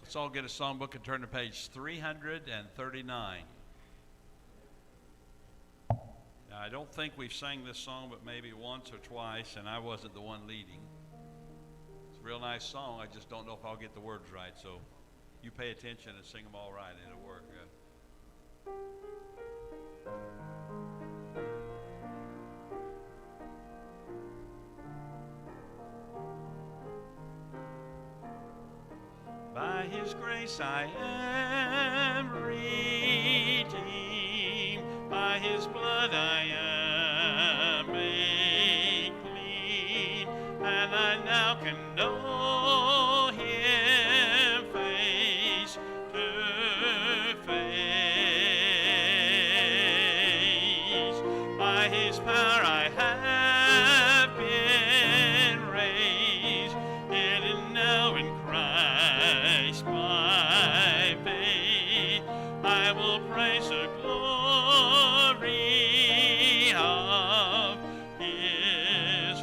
Let's all get a songbook and turn to page 339. Now, I don't think we've sang this song but maybe once or twice, and I wasn't the one leading. It's a real nice song. I just don't know if I'll get the words right, so you pay attention and sing them all right, and it'll work good. By His grace I am redeemed, by His blood I am made clean, and I now can know Him face to face. By His power I have been raised, hidden now in Christ by faith. I will praise the glory of His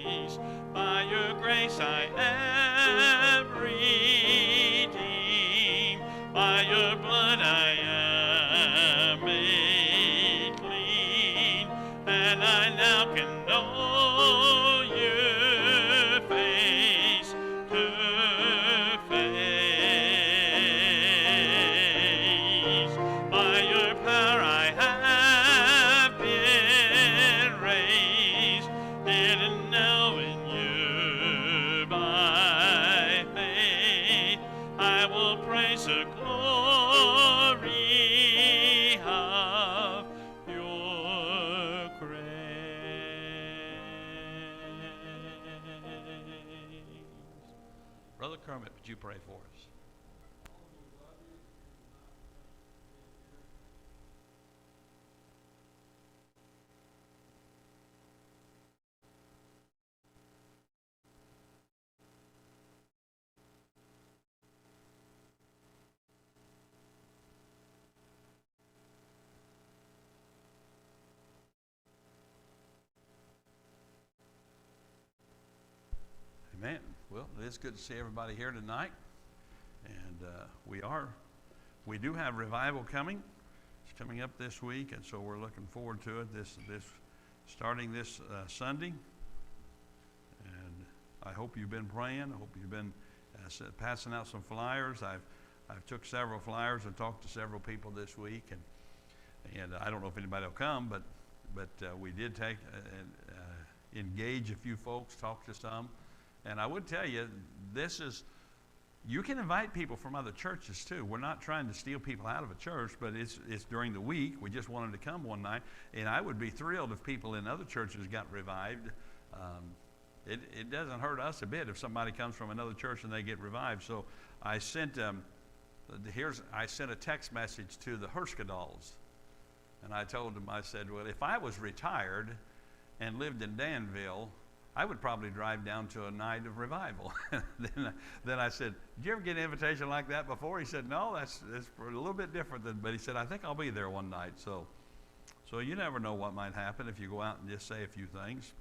grace. By your grace I am redeemed, by your blood I am made clean, and I now can know you face to face. By your power I have been raised, hidden now in you by faith. I will praise the glory of your grace. Brother Kermit, would you pray for us? Amen. Well, it is good to see everybody here tonight, and we do have revival coming. It's coming up this week, and so we're looking forward to it. This starting this Sunday, and I hope you've been praying. I hope you've been passing out some flyers. I've took several flyers and talked to several people this week, and I don't know if anybody will come, but we did take engage a few folks, talk to some. And I would tell you, you can invite people from other churches too. We're not trying to steal people out of a church, but it's during the week. We just wanted to come one night. And I would be thrilled if people in other churches got revived. It doesn't hurt us a bit if somebody comes from another church and they get revived. So I sent a text message to the Herskadals. And I told them, I said, well, if I was retired and lived in Danville, I would probably drive down to a night of revival. Then I said, did you ever get an invitation like that before? He said, no, that's a little bit different. But he said, I think I'll be there one night. So you never know what might happen if you go out and just say a few things.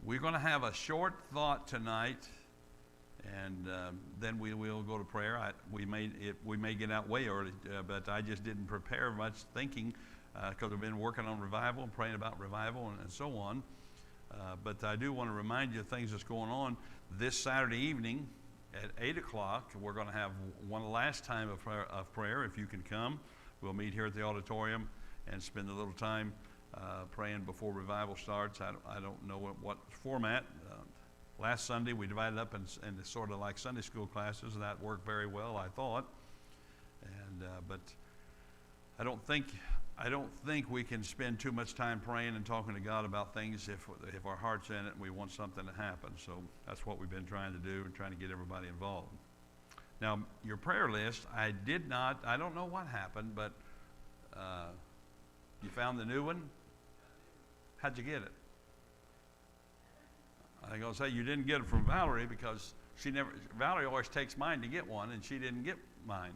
We're going to have a short thought tonight, and then we will go to prayer. We may get out way early, but I just didn't prepare much thinking because I've been working on revival and praying about revival and so on. But I do want to remind you of things that's going on. This Saturday evening at 8 o'clock, we're going to have one last time of prayer. If you can come, we'll meet here at the auditorium and spend a little time praying before revival starts. I don't know what format. Last Sunday we divided up into sort of like Sunday school classes, and that worked very well, I thought. But I don't think we can spend too much time praying and talking to God about things if our heart's in it and we want something to happen. So that's what we've been trying to do and trying to get everybody involved. Now, your prayer list, I don't know what happened, but you found the new one? How'd you get it? I'm going to say you didn't get it from Valerie because Valerie always takes mine to get one, and she didn't get mine.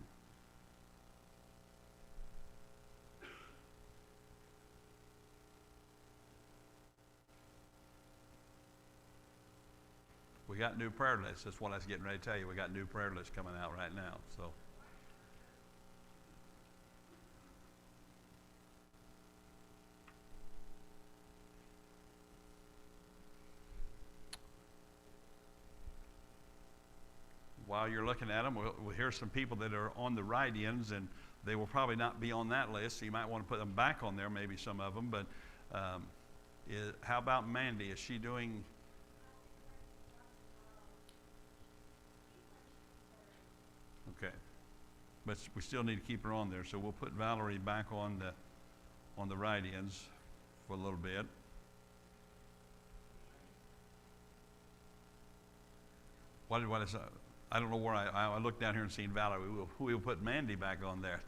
got new prayer lists. That's what I was getting ready to tell you. We got new prayer lists coming out right now. So. While you're looking at them, here's some people that are on the write-ins, and they will probably not be on that list, so you might want to put them back on there, maybe some of them. But how about Mandy? Is she doing? Okay, but we still need to keep her on there, so we'll put Valerie back on the write-ins for a little bit. What is that? I don't know where I looked down here and seen Valerie. We'll put Mandy back on there.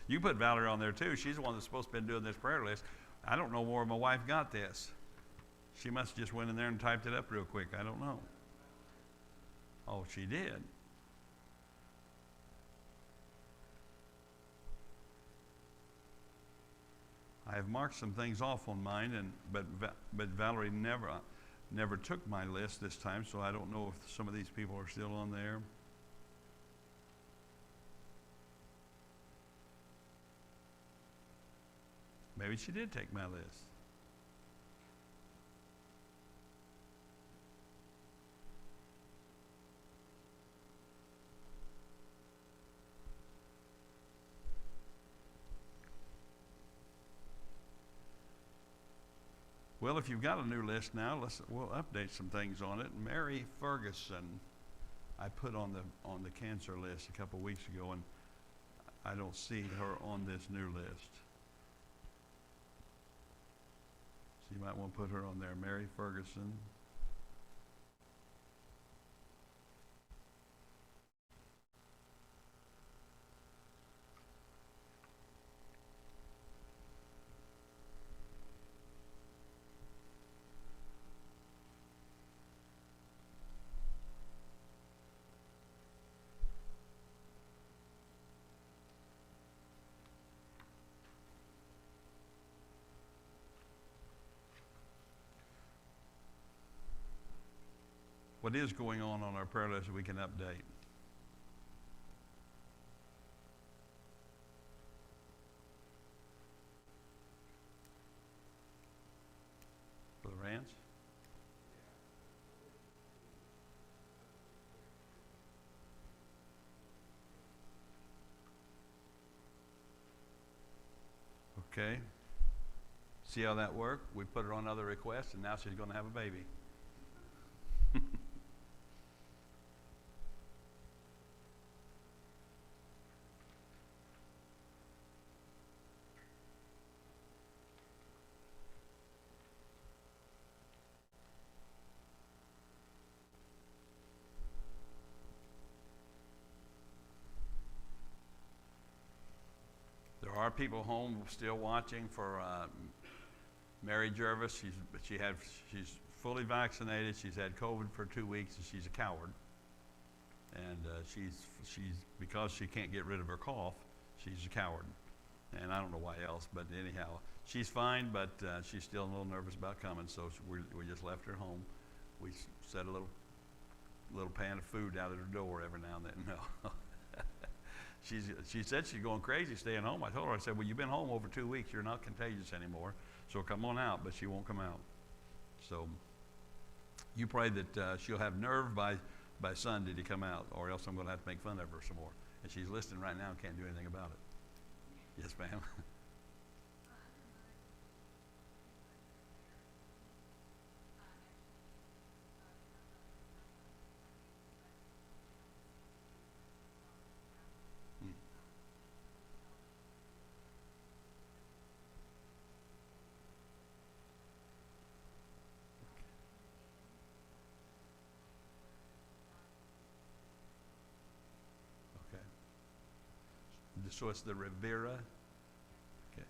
You put Valerie on there too. She's the one that's supposed to be doing this prayer list. I don't know where my wife got this. She must have just went in there and typed it up real quick. I don't know. Oh, she did. I have marked some things off on mine, but Valerie never took my list this time, so I don't know if some of these people are still on there. Maybe she did take my list. Well, if you've got a new list now, we'll update some things on it. Mary Ferguson, I put on the cancer list a couple weeks ago, and I don't see her on this new list. So you might want to put her on there, Mary Ferguson. What is going on our prayer list we can update? Brother Rance? Okay. See how that worked? We put her on other requests, and now she's going to have a baby. There are people home still watching for Mary Jervis. She's fully vaccinated. She's had COVID for 2 weeks, and she's a coward. And she's because she can't get rid of her cough, she's a coward. And I don't know why else, but anyhow, she's fine, but she's still a little nervous about coming. So we just left her home. We set a little pan of food out at her door every now and then. No. She said she's going crazy staying home. I told her, I said, well, you've been home over 2 weeks. You're not contagious anymore, so come on out. But she won't come out. So you pray that she'll have nerve by Sunday to come out, or else I'm going to have to make fun of her some more. And she's listening right now and can't do anything about it. Yes, ma'am. So it's the Rivera, okay.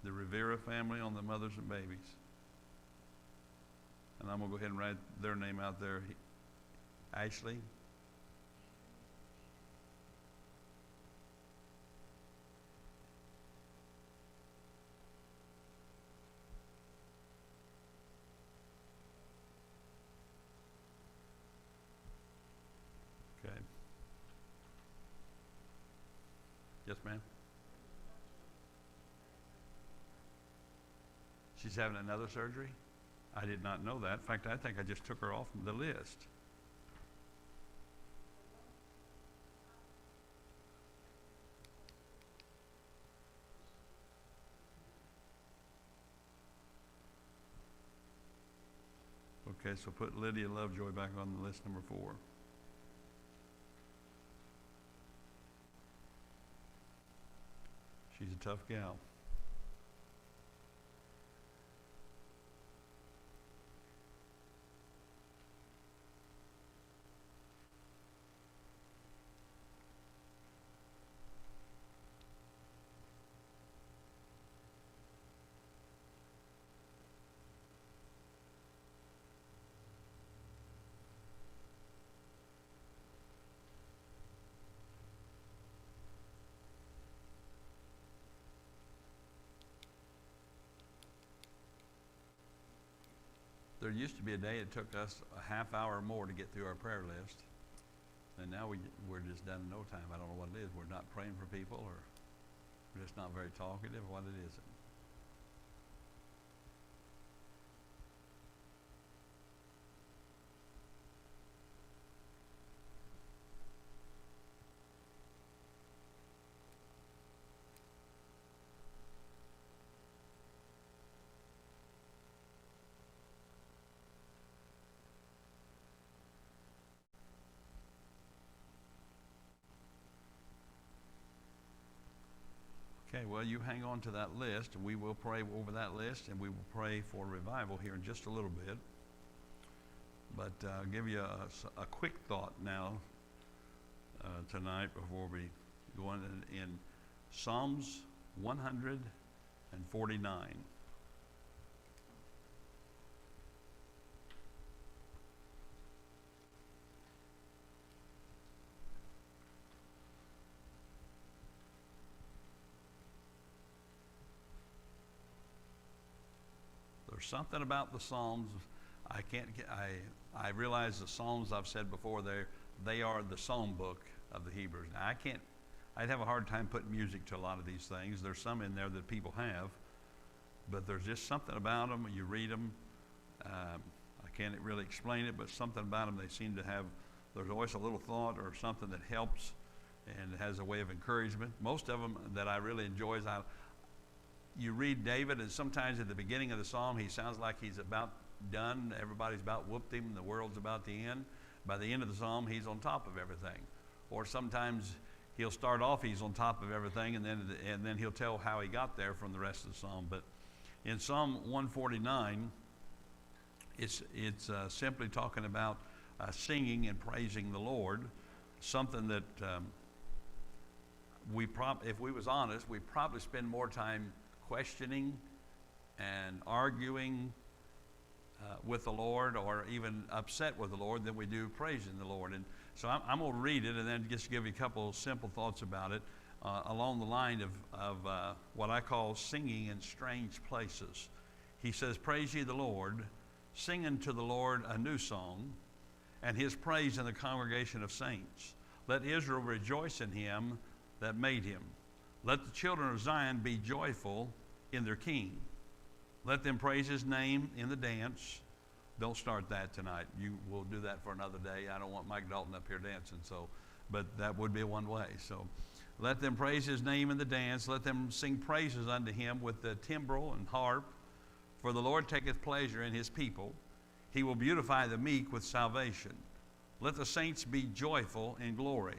The Rivera family on the mothers and babies. And I'm going to go ahead and write their name out there. Ashley. ma'am? She's having another surgery? I did not know that. In fact, I think I just took her off the list. Okay, so put Lydia Lovejoy back on the list, number 4. She's a tough gal. There used to be a day it took us a half hour or more to get through our prayer list. And now we're just done in no time. I don't know what it is. We're not praying for people, or we're just not very talkative. What it is. Okay, well, you hang on to that list, and we will pray over that list, and we will pray for revival here in just a little bit. But I'll give you a quick thought now tonight before we go on in Psalms 149. There's something about the Psalms. I realize the Psalms, I've said before, they are the psalm book of the Hebrews. Now, I'd have a hard time putting music to a lot of these things. There's some in there that people have, but there's just something about them. You read them. I can't really explain it, but something about them, they seem to have, there's always a little thought or something that helps and has a way of encouragement. Most of them that I really enjoy is you read David, and sometimes at the beginning of the psalm, he sounds like he's about done. Everybody's about whooped him, and the world's about to end. By the end of the psalm, he's on top of everything. Or sometimes he'll start off, he's on top of everything, and then he'll tell how he got there from the rest of the psalm. But in Psalm 149, it's simply talking about singing and praising the Lord, something that if we was honest, we probably spend more time questioning and arguing with the Lord, or even upset with the Lord, than we do praising the Lord. And so I'm going to read it and then just give you a couple of simple thoughts about it along the line of what I call singing in strange places. He says, "Praise ye the Lord, sing unto the Lord a new song, and his praise in the congregation of saints. Let Israel rejoice in him that made him. Let the children of Zion be joyful in their king. Let them praise his name in the dance." Don't start that tonight. We'll do that for another day. I don't want Mike Dalton up here dancing, but that would be one way. So let them praise his name in the dance. Let them sing praises unto him with the timbrel and harp. For the Lord taketh pleasure in his people. He will beautify the meek with salvation. Let the saints be joyful in glory.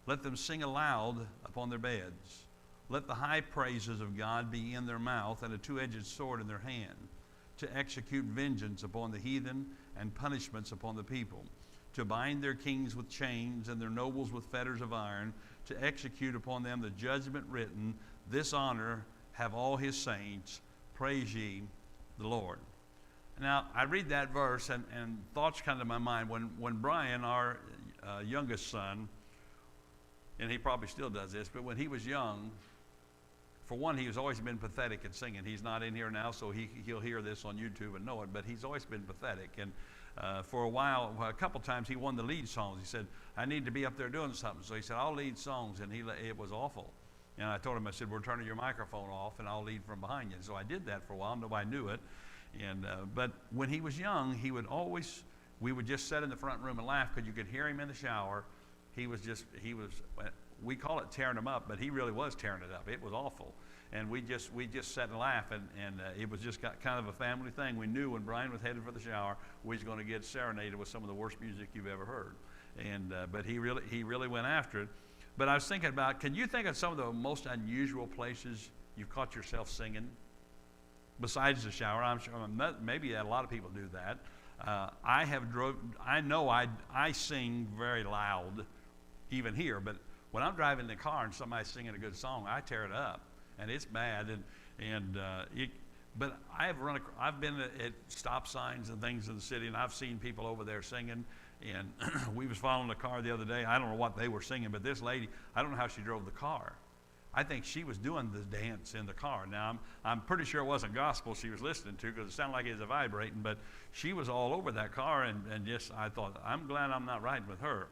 Let them sing aloud upon their beds. Let the high praises of God be in their mouth, and a two-edged sword in their hand, to execute vengeance upon the heathen and punishments upon the people, to bind their kings with chains and their nobles with fetters of iron, to execute upon them the judgment written. This honor have all his saints. Praise ye the Lord. Now, I read that verse, and thoughts come to my mind. When Brian, our youngest son, and he probably still does this, but when he was young, for one, he's always been pathetic at singing. He's not in here now, so he'll hear this on YouTube and know it, but he's always been pathetic. And for a couple times, he won the lead songs. He said, "I need to be up there doing something." So he said, "I'll lead songs," and it was awful. And I told him, I said, we're turning your microphone off and I'll lead from behind you. And so I did that for a while. Nobody knew it. And but when he was young, we would just sit in the front room and laugh because you could hear him in the shower. We call it tearing him up, but he really was tearing it up. It was awful. And we just sat and laughed, and it was just kind of a family thing. We knew when Brian was headed for the shower, we was going to get serenaded with some of the worst music you've ever heard. And but he really went after it. But I was thinking about, can you think of some of the most unusual places you've caught yourself singing? Besides the shower, I'm sure maybe a lot of people do that. I sing very loud, even here, but when I'm driving in the car and somebody's singing a good song, I tear it up, and it's bad. But I've been at stop signs and things in the city, and I've seen people over there singing. And we was following the car the other day. I don't know what they were singing, but this lady, I don't know how she drove the car. I think she was doing the dance in the car. Now, I'm pretty sure it wasn't gospel she was listening to because it sounded like it was vibrating, but she was all over that car, and just, I thought, I'm glad I'm not riding with her.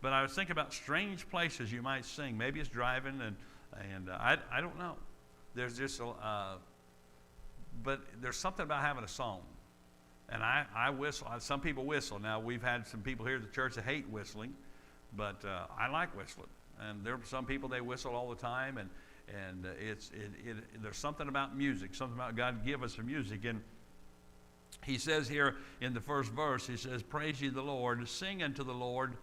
But I was thinking about strange places you might sing. Maybe it's driving, and I don't know. There's just, but there's something about having a song. And I whistle. Some people whistle. Now, we've had some people here at the church that hate whistling, but I like whistling. And there are some people, they whistle all the time, and there's something about music, something about God give us some music. And he says here in the first verse, he says, praise ye the Lord, sing unto the Lord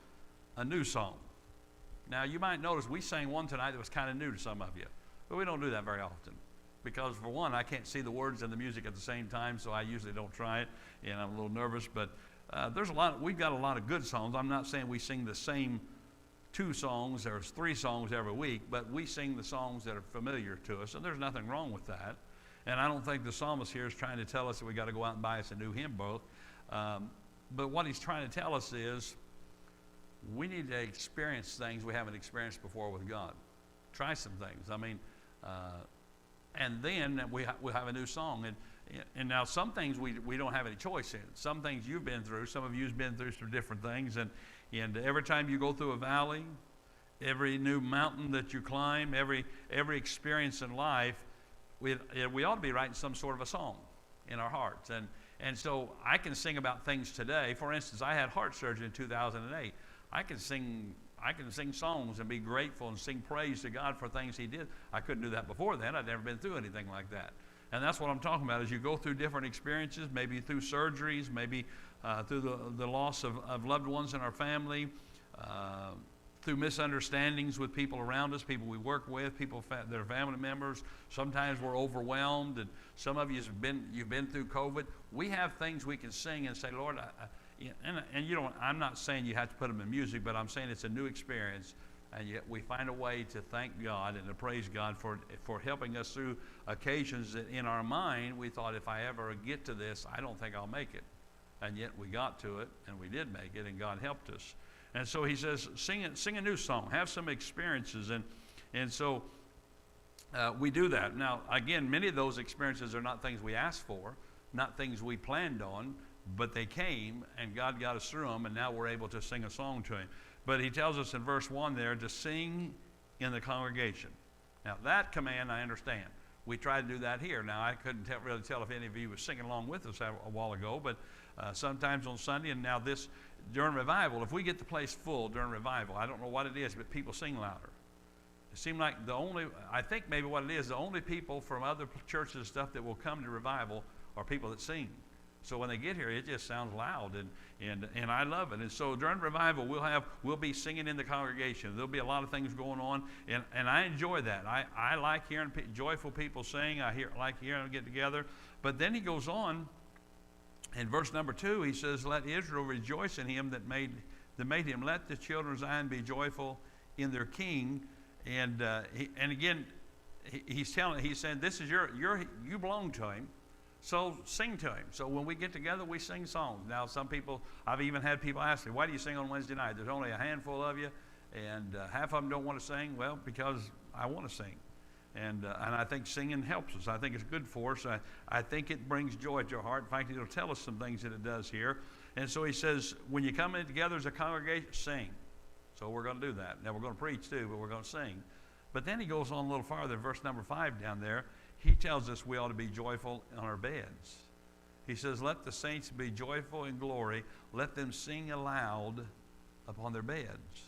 a new song. Now, you might notice we sang one tonight that was kind of new to some of you, but we don't do that very often. Because for one, I can't see the words and the music at the same time, so I usually don't try it, and I'm a little nervous. But we've got a lot of good songs. I'm not saying we sing the same 2 songs or 3 songs every week, but we sing the songs that are familiar to us, and there's nothing wrong with that. And I don't think the psalmist here is trying to tell us that we got to go out and buy us a new hymn book. But what he's trying to tell us is we need to experience things we haven't experienced before with God. Try some things. I mean, and then we'll have a new song. And now some things we don't have any choice in. Some things you've been through, some of you've been through some different things. And every time you go through a valley, every new mountain that you climb, every experience in life, we ought to be writing some sort of a song in our hearts. And so I can sing about things today. For instance, I had heart surgery in 2008. I can sing songs and be grateful and sing praise to God for things he did. I couldn't do that before then. I'd never been through anything like that. And that's what I'm talking about. As you go through different experiences, maybe through surgeries, maybe through the loss of loved ones in our family, through misunderstandings with people around us, people we work with, people that are family members. Sometimes we're overwhelmed, and some of you've been through COVID. We have things we can sing and say, Lord, and you don't. I'm not saying you have to put them in music, but I'm saying it's a new experience, and yet we find a way to thank God and to praise God for helping us through occasions that in our mind we thought, if I ever get to this, I don't think I'll make it, and yet we got to it, and we did make it, and God helped us. And so he says, sing a new song, have some experiences, and so we do that. Now, again, many of those experiences are not things we asked for, not things we planned on, but they came, and God got us through them, and now we're able to sing a song to him. But he tells us in verse 1 there to sing in the congregation. Now, that command I understand. We tried to do that here. Now, I couldn't really tell if any of you was singing along with us a while ago, but sometimes on Sunday, and now during revival, if we get the place full during revival, I don't know what it is, but people sing louder. It seemed like I think maybe what it is, the only people from other churches and stuff that will come to revival are people that sing. So when they get here, it just sounds loud, and I love it. And so during revival, we'll be singing in the congregation. There'll be a lot of things going on, and I enjoy that. I like hearing joyful people sing. I like hearing them get together. But then he goes on, in verse number 2, he says, "Let Israel rejoice in him that made him. Let the children of Zion be joyful in their King." And again, he's saying, "This is you belong to him." So sing to him. So when we get together, we sing songs. Now, I've even had people ask me, why do you sing on Wednesday night? There's only a handful of you, and half of them don't want to sing. Well, because I want to sing. And I think singing helps us. I think it's good for us. I think it brings joy to your heart. In fact, it'll tell us some things that it does here. And so he says, when you come in together as a congregation, sing. So we're going to do that. Now, we're going to preach too, but we're going to sing. But then he goes on a little farther, verse number 5 down there. He tells us we ought to be joyful on our beds. He says, let the saints be joyful in glory. Let them sing aloud upon their beds.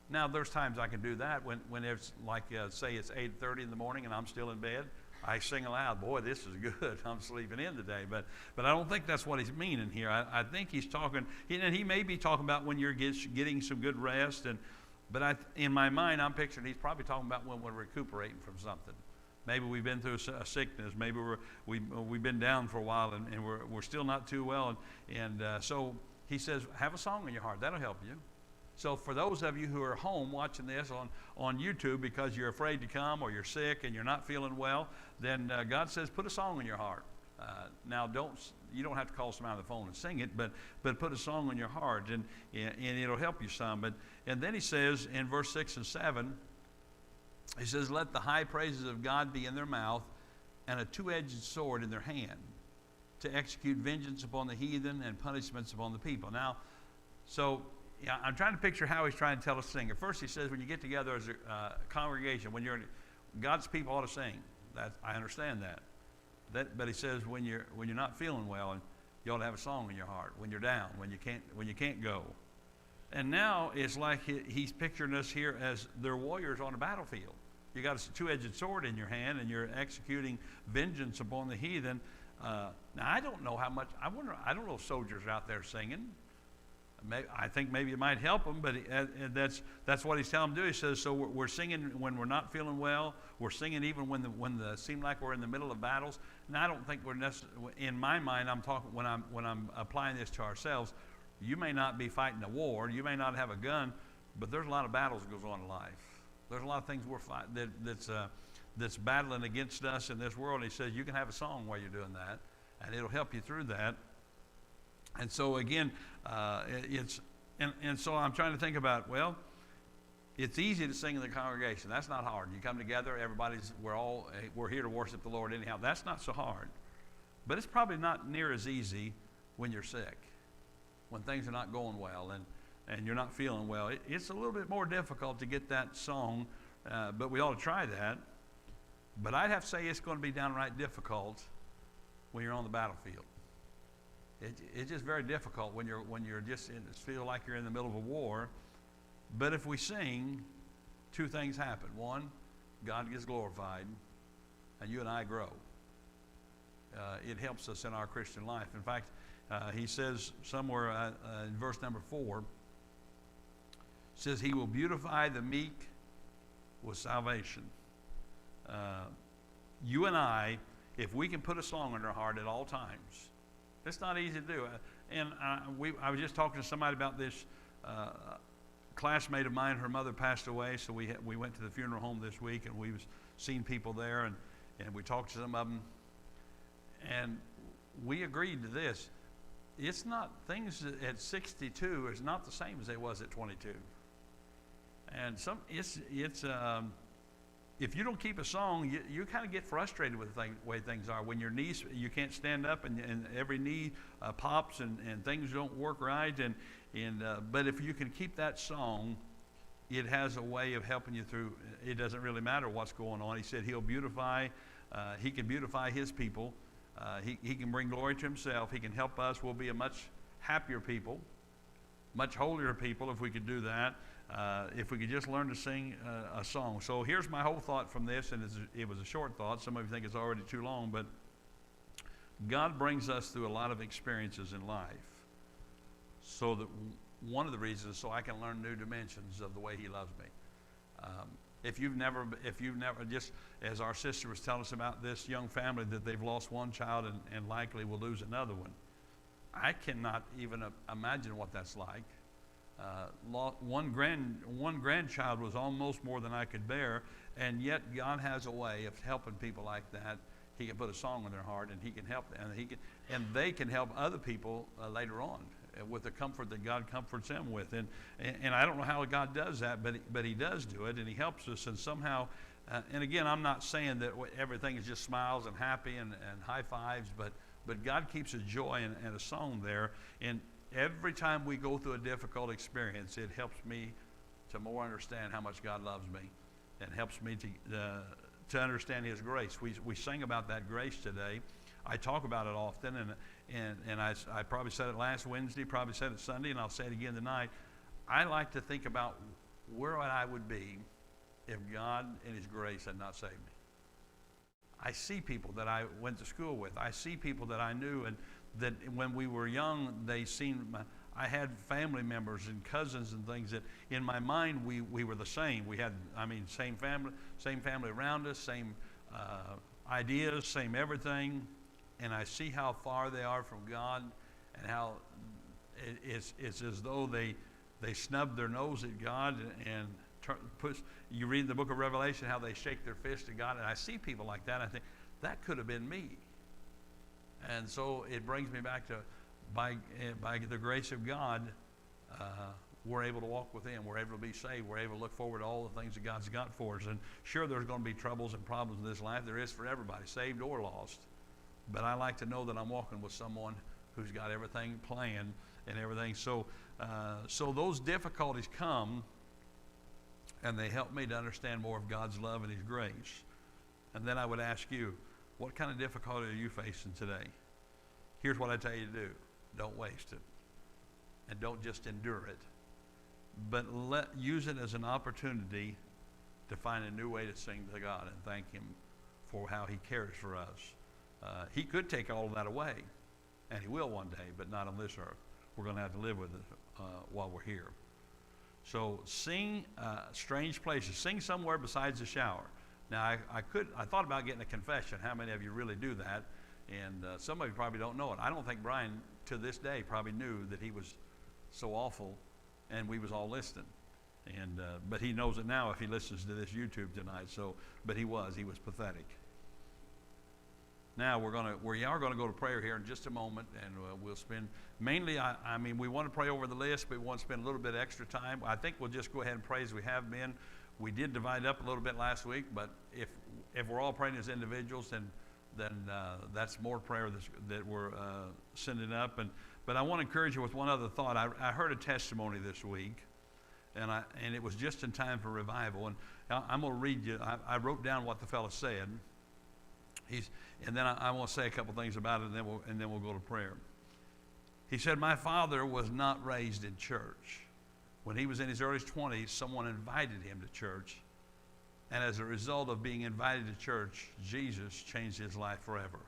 Now, there's times I can do that when it's like, say it's 8:30 in the morning and I'm still in bed. I sing aloud, boy, this is good. I'm sleeping in today. But I don't think that's what he's meaning here. I think he's talking, and he may be talking about when you're getting some good rest. But in my mind, I'm picturing he's probably talking about when we're recuperating from something. Maybe we've been through a sickness. Maybe we've been down for a while and we're still not too well. So he says, have a song in your heart. That'll help you. So for those of you who are home watching this on YouTube because you're afraid to come or you're sick and you're not feeling well, then God says put a song in your heart. Now you don't have to call somebody on the phone and sing it, but put a song in your heart and it'll help you some. And then he says in verse 6 and 7, he says, let the high praises of God be in their mouth and a two-edged sword in their hand to execute vengeance upon the heathen and punishments upon the people. Now, so yeah, I'm trying to picture how he's trying to tell us to sing. At first he says when you get together as a congregation, when God's people ought to sing. I understand that. But he says when you're not feeling well, and you ought to have a song in your heart. When you're down, when you can't go. And now it's like he's picturing us here as they're warriors on a battlefield. You got a two-edged sword in your hand, and you're executing vengeance upon the heathen. Now I don't know how much. I don't know if soldiers are out there singing. I think maybe it might help them, but that's what he's telling them to do. He says, so we're singing when we're not feeling well. We're singing even when the seem like we're in the middle of battles. And I don't think we're necessarily, in my mind, I'm talking when I'm applying this to ourselves. You may not be fighting a war. You may not have a gun, but there's a lot of battles that goes on in life. There's a lot of things we're fighting that's battling against us in this world. And he says you can have a song while you're doing that, and it'll help you through that. And so again, so I'm trying to think about, well, it's easy to sing in the congregation. That's not hard. You come together, we're here to worship the Lord anyhow. That's not so hard. But it's probably not near as easy when you're sick, when things are not going well and you're not feeling well. It's a little bit more difficult to get that song, but we ought to try that. But I'd have to say it's going to be downright difficult when you're on the battlefield. It's just very difficult when you're just feel like you're in the middle of a war. But if we sing, two things happen. One, God gets glorified, and you and I grow. It helps us in our Christian life. In fact, he says somewhere in verse number 4, says he will beautify the meek with salvation. You and I, if we can put a song in our heart at all times, it's not easy to do. I was just talking to somebody about this. Classmate of mine, her mother passed away, so we went to the funeral home this week, and we've seen people there, and we talked to some of them, and we agreed to this. It's not, things at 62 is not the same as they was at 22. And if you don't keep a song, you kind of get frustrated with the way things are. When your knees, you can't stand up, and every knee pops, and things don't work right. But if you can keep that song, it has a way of helping you through. It doesn't really matter what's going on. He said he'll beautify. He can beautify his people. He can bring glory to himself. He can help us. We'll be a much happier people, much holier people if we could do that. If we could just learn to sing a song. So here's my whole thought from this, and it was a short thought. Some of you think it's already too long, but God brings us through a lot of experiences in life. So that one of the reasons is so I can learn new dimensions of the way He loves me. If you've never, just as our sister was telling us about this young family that they've lost one child and likely will lose another one, I cannot even imagine what that's like. One grandchild was almost more than I could bear, and yet God has a way of helping people like that. He can put a song in their heart, and He can help, and they can help other people later on with the comfort that God comforts them with. And I don't know how God does that, but He does do it, and He helps us. And somehow, and again, I'm not saying that everything is just smiles and happy and high fives, but God keeps a joy and a song there. And every time we go through a difficult experience, it helps me to more understand how much God loves me. and helps me to understand His grace. We sing about that grace today. I talk about it often, and I probably said it last Wednesday, probably said it Sunday, and I'll say it again tonight. I like to think about where I would be if God in His grace had not saved me. I see people that I went to school with. I see people that I knew, and that when we were young, I had family members and cousins and things that in my mind we were the same. We had, same family around us, same ideas, same everything. And I see how far they are from God, and how it's as though they snub their nose at God and you read in the book of Revelation how they shake their fist at God, and I see people like that. I think that could have been me. And so it brings me back to by the grace of God, we're able to walk with Him. We're able to be saved. We're able to look forward to all the things that God's got for us. And sure, there's going to be troubles and problems in this life. There is for everybody, saved or lost. But I like to know that I'm walking with someone who's got everything planned and everything. So those difficulties come, and they help me to understand more of God's love and His grace. And then I would ask you, what kind of difficulty are you facing today? Here's what I tell you to do. Don't waste it. And don't just endure it. But use it as an opportunity to find a new way to sing to God and thank Him for how He cares for us. He could take all of that away, and He will one day, but not on this earth. We're going to have to live with it while we're here. So sing strange places. Sing somewhere besides the shower. Now, I thought about getting a confession. How many of you really do that? And some of you probably don't know it. I don't think Brian, to this day, probably knew that he was so awful, and we was all listening. And but he knows it now if he listens to this YouTube tonight. But he was pathetic. Now we are going to go to prayer here in just a moment, and we'll spend mainly. We want to pray over the list, but we want to spend a little bit extra time. I think we'll just go ahead and pray as we have been. We did divide up a little bit last week, but if we're all praying as individuals, then that's more prayer that we're sending up. But I want to encourage you with one other thought. I heard a testimony this week, and it was just in time for revival. And I'm going to read you. I wrote down what the fellow said. And then I want to say a couple things about it, and then we'll go to prayer. He said, "My father was not raised in church. When he was in his early 20s, someone invited him to church. And as a result of being invited to church, Jesus changed his life forever.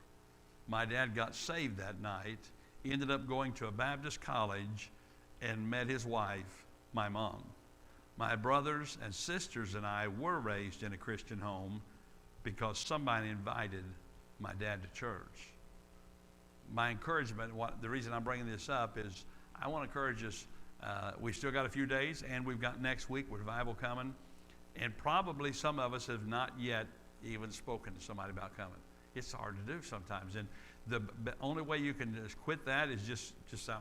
My dad got saved that night, ended up going to a Baptist college, and met his wife, my mom. My brothers and sisters and I were raised in a Christian home because somebody invited my dad to church." My encouragement, the reason I'm bringing this up is I want to encourage us. We still got a few days, and we've got next week with revival coming. And probably some of us have not yet even spoken to somebody about coming. It's hard to do sometimes. And the only way you can just quit that is just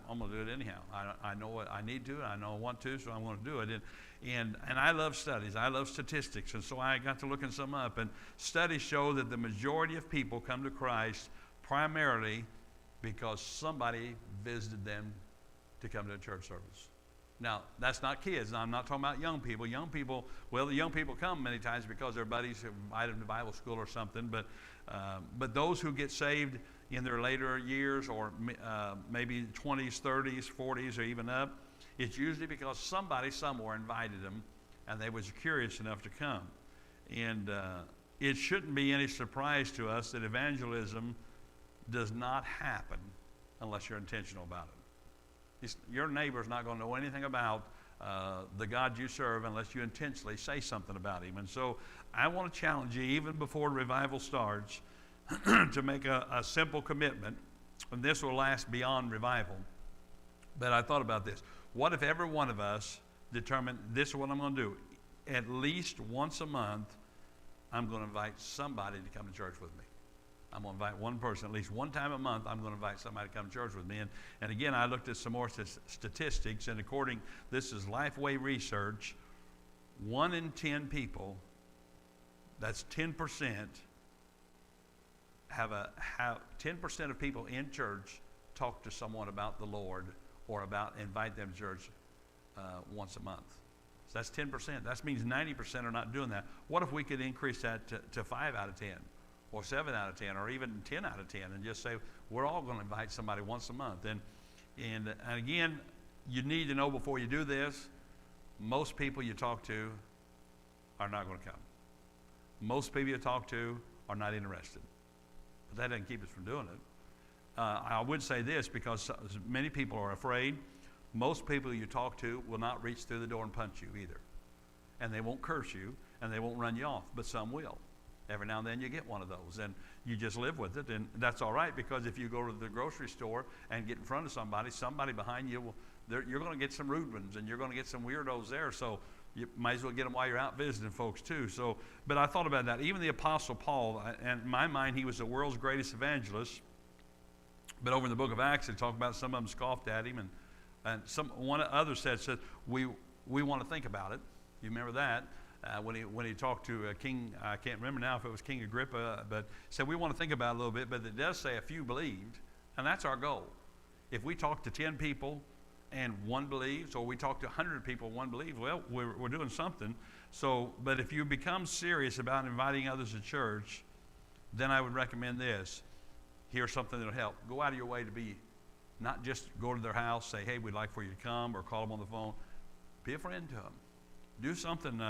I'm going to do it anyhow. I know what I need to, and I know I want to, so I'm going to do it. And I love studies. I love statistics. And so I got to looking some up. And studies show that the majority of people come to Christ primarily because somebody visited them to come to a church service. Now, that's not kids. Now, I'm not talking about young people. Young people, well, the young people come many times because their buddies have invited them to Bible school or something. But those who get saved in their later years, or maybe 20s, 30s, 40s, or even up, it's usually because somebody somewhere invited them, and they was curious enough to come. And it shouldn't be any surprise to us that evangelism does not happen unless you're intentional about it. Your neighbor's not going to know anything about the God you serve unless you intentionally say something about Him. And so I want to challenge you, even before revival starts, to make a simple commitment, and this will last beyond revival. But I thought about this. What if every one of us determined, this is what I'm going to do? At least once a month, I'm going to invite somebody to come to church with me. I'm going to invite one person, at least one time a month, I'm going to invite somebody to come to church with me. And again, I looked at some more statistics, and this is Lifeway research, 1 in 10 people, that's 10%, have 10% of people in church talk to someone about the Lord or invite them to church once a month. that's 10%. That means 90% are not doing that. What if we could increase that to 5 out of 10 or 7 out of 10 or even 10 out of 10 and just say we're all going to invite somebody once a month? And again, you need to know before you do this, most people you talk to are not going to come. Most people you talk to are not interested. But that doesn't keep us from doing it. I would say this because many people are afraid. Most people you talk to will not reach through the door and punch you either. And they won't curse you, and they won't run you off, but some will. Every now and then you get one of those, and you just live with it, and that's all right, because if you go to the grocery store and get in front of somebody behind you, you're going to get some rude ones, and you're going to get some weirdos there, so you might as well get them while you're out visiting folks too. So, but I thought about that. Even the Apostle Paul, and in my mind, he was the world's greatest evangelist, but over in the book of Acts, they talk about some of them scoffed at him, and one other said, we want to think about it. You remember that? When he talked to King, I can't remember now if it was King Agrippa, but said we want to think about it a little bit, but it does say a few believed, and that's our goal. If we talk to 10 people and one believes, or we talk to 100 people and one believes, well, we're doing something. So, but if you become serious about inviting others to church, then I would recommend this. Here's something that'll help. Go out of your way to be, not just go to their house, say, hey, we'd like for you to come, or call them on the phone. Be a friend to them. Do something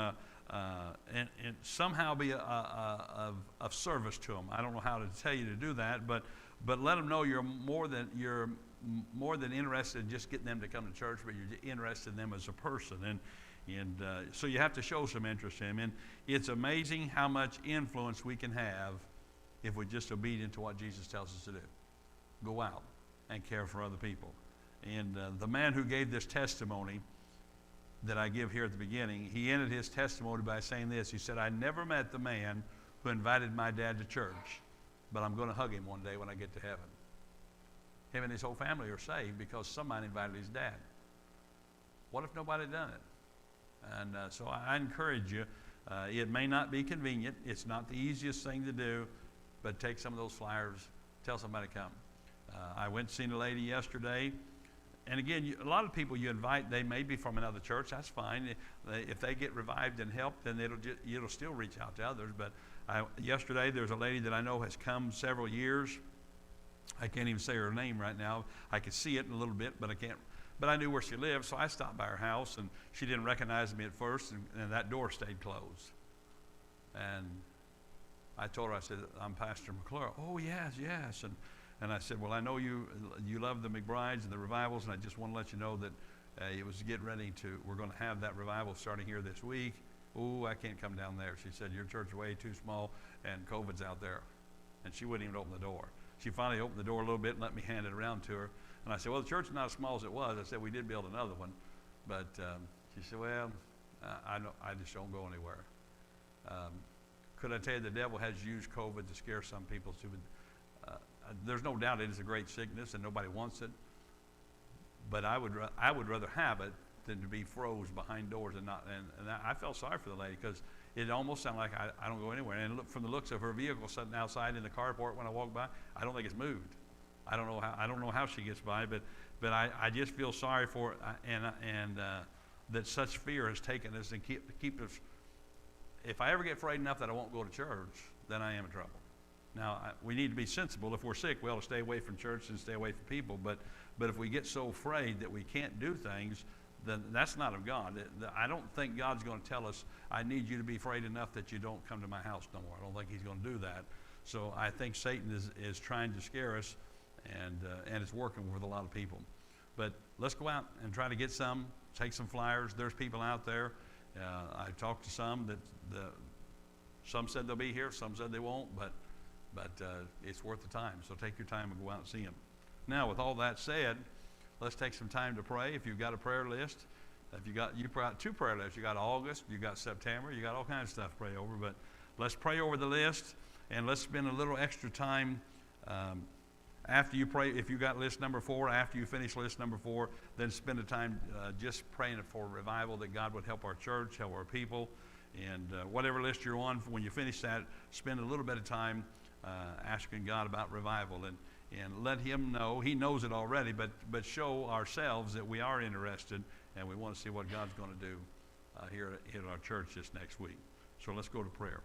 and somehow be of service to them. I don't know how to tell you to do that, but let them know you're more than interested in just getting them to come to church, but you're interested in them as a person. And so you have to show some interest in them. And it's amazing how much influence we can have if we're just obedient to what Jesus tells us to do. Go out and care for other people. And the man who gave this testimony that I give here at the beginning, he ended his testimony by saying this. He said, I never met the man who invited my dad to church, but I'm going to hug him one day when I get to heaven. Him and his whole family are saved because somebody invited his dad. What if nobody had done it? And so I encourage you, it may not be convenient. It's not the easiest thing to do, but take some of those flyers, tell somebody to come. I went to see a lady yesterday. And again, a lot of people you invite, they may be from another church. That's fine. If they get revived and helped, then it'll still reach out to others. But yesterday, there's a lady that I know has come several years. I can't even say her name right now. I could see it in a little bit, but I can't. But I knew where she lived, so I stopped by her house, and she didn't recognize me at first, and that door stayed closed. And I told her, I said, I'm Pastor McClure. Oh, yes. And I said, well, I know you love the McBrides and the revivals, and I just want to let you know that it was getting ready we're going to have that revival starting here this week. Oh, I can't come down there. She said, your church is way too small, and COVID's out there. And she wouldn't even open the door. She finally opened the door a little bit and let me hand it around to her. And I said, well, the church is not as small as it was. I said, we did build another one. But she said, well, I just don't go anywhere. Could I tell you the devil has used COVID to scare some people too? There's no doubt it is a great sickness and nobody wants it, but I would rather have it than to be froze behind doors and not. And I felt sorry for the lady because it almost sounded like I don't go anywhere. And from the looks of her vehicle sitting outside in the carport when I walk by, I don't think it's moved. I don't know how she gets by, but I just feel sorry for it, and that such fear has taken us and keep us. If I ever get afraid enough that I won't go to church, then I am in trouble. Now, we need to be sensible. If we're sick, we ought to stay away from church and stay away from people. But if we get so afraid that we can't do things, then that's not of God. I don't think God's going to tell us, I need you to be afraid enough that you don't come to my house no more. I don't think he's going to do that. So I think Satan is trying to scare us, and it's working with a lot of people. But let's go out and try to get some, take some flyers. There's people out there. I talked to some some said they'll be here, some said they won't, but it's worth the time. So take your time and go out and see them. Now, with all that said, let's take some time to pray. If you've got a prayer list, you got 2 prayer lists. You got August, you got September, you got all kinds of stuff to pray over. But let's pray over the list, and let's spend a little extra time after you pray. If you got list number 4, after you finish list number 4, then spend the time just praying for revival, that God would help our church, help our people, and whatever list you're on. When you finish that, spend a little bit of time asking God about revival, and let him know. He knows it already, but show ourselves that we are interested and we want to see what God's going to do. here in our church this next week. So let's go to prayer.